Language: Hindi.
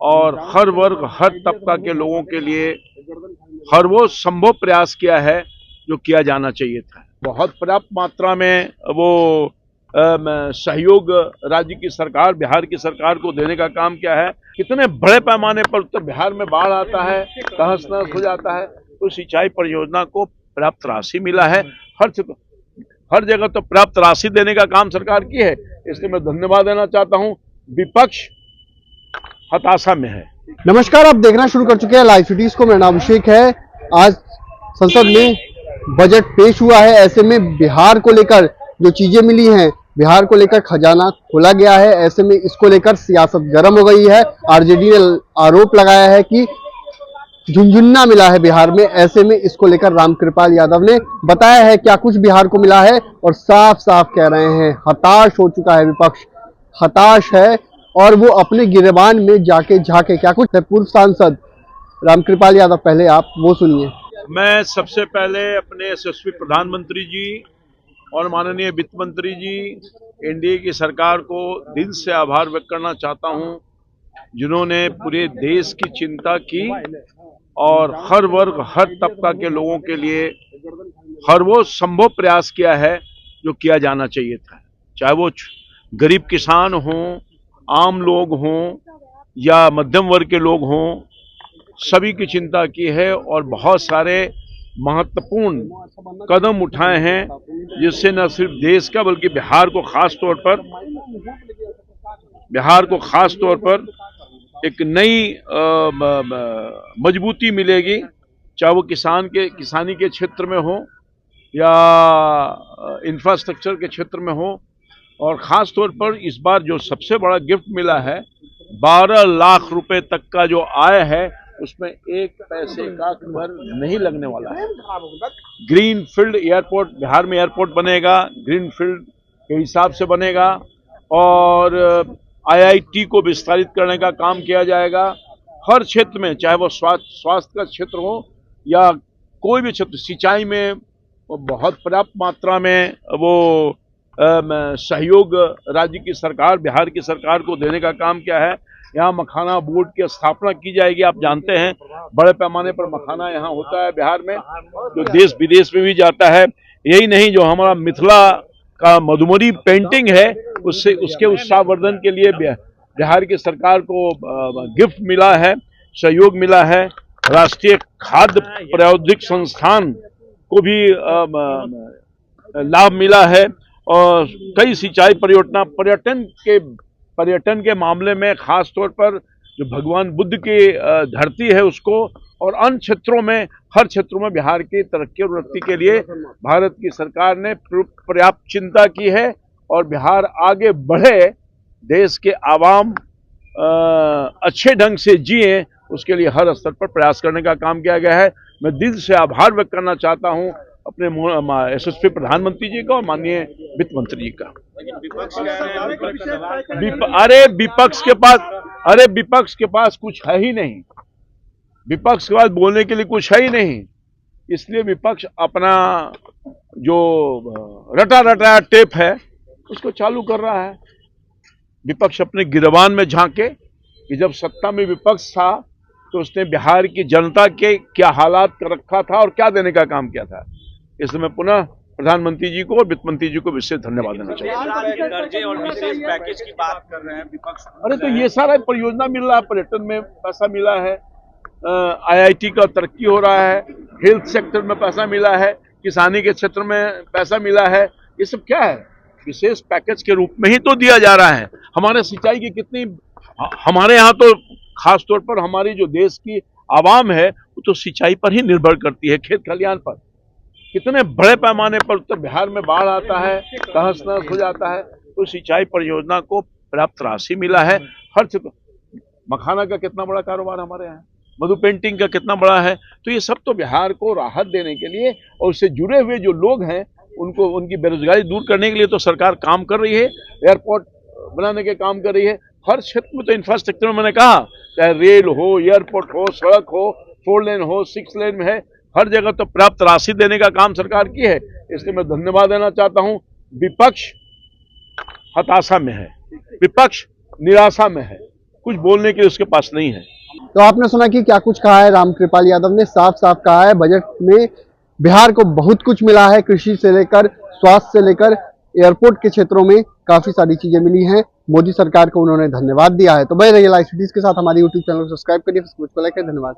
और हर वर्ग हर तबका के लोगों के लिए हर वो संभव प्रयास किया है जो किया जाना चाहिए था। बहुत पर्याप्त मात्रा में वो सहयोग राज्य की सरकार, बिहार की सरकार को देने का काम किया है। कितने बड़े पैमाने पर उत्तर बिहार में बाढ़ आता है, तहस नहस हो जाता है, तो सिंचाई परियोजना को पर्याप्त राशि मिला है। हर जगह तो पर्याप्त राशि देने का काम सरकार की है, इसलिए मैं धन्यवाद देना चाहता हूं। विपक्ष हताशा में है। नमस्कार, आप देखना शुरू कर चुके हैं लाइव सिटीज को। मेरा नाम अभिषेक है। आज संसद में बजट पेश हुआ है। ऐसे में बिहार को लेकर जो चीजें मिली हैं, बिहार को लेकर खजाना खोला गया है। ऐसे में इसको लेकर सियासत गर्म हो गई है। आरजेडी ने आरोप लगाया है कि झुनझुन्ना मिला है बिहार में। ऐसे में इसको लेकर रामकृपाल यादव ने बताया है क्या कुछ बिहार को मिला है और साफ साफ कह रहे हैं हताश हो चुका है विपक्ष, हताश है और वो अपने गिरेबान में जाके झाके। क्या कुछ है पूर्व सांसद रामकृपाल यादव, पहले आप वो सुनिए। मैं सबसे पहले अपने यशस्वी प्रधानमंत्री जी और माननीय वित्त मंत्री जी, एनडीए की सरकार को दिल से आभार व्यक्त करना चाहता हूं, जिन्होंने पूरे देश की चिंता की और हर वर्ग हर तबका के लोगों के लिए हर वो संभव प्रयास किया है जो किया जाना चाहिए था। चाहे वो गरीब किसान हों, आम लोग हों या मध्यम वर्ग के लोग हों, सभी की चिंता की है और बहुत सारे महत्वपूर्ण कदम उठाए हैं, जिससे न सिर्फ देश का बल्कि बिहार को खास तौर पर एक नई मजबूती मिलेगी। चाहे वो किसानी के क्षेत्र में हो या इंफ्रास्ट्रक्चर के क्षेत्र में हो। और खास तौर पर इस बार जो सबसे बड़ा गिफ्ट मिला है, 12 लाख रुपए तक का जो आय है, उसमें एक पैसे का कर नहीं लगने वाला है। ग्रीन फील्ड एयरपोर्ट, बिहार में एयरपोर्ट बनेगा, ग्रीन फील्ड के हिसाब से बनेगा और आईआईटी को विस्तारित करने का काम किया जाएगा। हर क्षेत्र में, चाहे वो स्वास्थ्य का क्षेत्र हो या कोई भी क्षेत्र, सिंचाई में बहुत पर्याप्त मात्रा में वो सहयोग राज्य की सरकार, बिहार की सरकार को देने का काम किया है। यहाँ मखाना बोर्ड की स्थापना की जाएगी। आप जानते हैं बड़े पैमाने पर मखाना यहाँ होता है बिहार में, जो देश विदेश में भी जाता है। यही नहीं, जो हमारा मिथिला का मधुमरी पेंटिंग है, उसके उत्साहवर्धन के लिए बिहार की सरकार को गिफ्ट मिला है, सहयोग मिला है। राष्ट्रीय खाद्य प्रौद्योगिकी संस्थान को भी लाभ मिला है और कई सिंचाई परियोजना, पर्यटन के मामले में खास तौर पर जो भगवान बुद्ध की धरती है उसको, और अन्य क्षेत्रों में, हर क्षेत्रों में बिहार की तरक्की और उन्नति के लिए भारत की सरकार ने पर्याप्त चिंता की है और बिहार आगे बढ़े, देश के आवाम अच्छे ढंग से जिए, उसके लिए हर स्तर पर प्रयास करने का काम किया गया है। मैं दिल से आभार व्यक्त करना चाहता हूं अपने यशस्वी प्रधानमंत्री जी का और माननीय वित्त मंत्री जी का। विपक्ष के पास कुछ है ही नहीं। विपक्ष के पास बोलने के लिए कुछ है ही नहीं, इसलिए विपक्ष अपना जो रटा टेप है उसको चालू कर रहा है। विपक्ष अपने गिरबान में झांके कि जब सत्ता में विपक्ष था तो उसने बिहार की जनता के क्या हालात कर रखा था और क्या देने का काम किया था। इसलिए मैं पुनः प्रधानमंत्री जी को और वित्त मंत्री जी को विशेष धन्यवाद देना चाहिए। और विशेष पैकेज की बात कर रहे हैं विपक्ष। अरे तो ये सारा परियोजना मिल रहा है, पर्यटन में पैसा मिला है, आईआईटी का तरक्की हो रहा है, हेल्थ सेक्टर में पैसा मिला है, किसानी के क्षेत्र में पैसा मिला है। ये सब क्या है? विशेष पैकेज के रूप में ही तो दिया जा रहा है। हमारे सिंचाई की कितनी, हमारे यहाँ तो खास तौर पर हमारी जो देश की आवाम है वो तो सिंचाई पर ही निर्भर करती है, खेत खलियान पर। कितने बड़े पैमाने पर उत्तर बिहार में बाढ़ आता है, तहस नहस हो जाता है, तो सिंचाई परियोजना को पर्याप्त राशि मिला है। हर क्षेत्र, मखाना का कितना बड़ा कारोबार हमारे यहाँ, मधु पेंटिंग का कितना बड़ा है। तो ये सब तो बिहार को राहत देने के लिए और उससे जुड़े हुए जो लोग हैं उनको, उनकी बेरोजगारी दूर करने के लिए तो सरकार काम कर रही है। एयरपोर्ट बनाने के काम कर रही है। हर क्षेत्र में तो इंफ्रास्ट्रक्चर में मैंने कहा, चाहे रेल हो, एयरपोर्ट हो, सड़क हो, 4 लेन हो, 6 लेन में है, हर जगह तो पर्याप्त राशि देने का काम सरकार की है। इसलिए मैं धन्यवाद देना चाहता हूं। विपक्ष हताशा में है, विपक्ष निराशा में है। कुछ बोलने के लिए उसके पास नहीं है। तो आपने सुना कि क्या कुछ कहा है रामकृपाल यादव ने। साफ साफ कहा है बजट में बिहार को बहुत कुछ मिला है, कृषि से लेकर स्वास्थ्य से लेकर एयरपोर्ट के क्षेत्रों में काफी सारी चीजें मिली हैं। मोदी सरकार को उन्होंने धन्यवाद दिया है। तो बने रहिए लाइव सिटीज के साथ, हमारी यूट्यूब चैनल को सब्सक्राइब करिए, फेसबुक को लाइक करिए। धन्यवाद।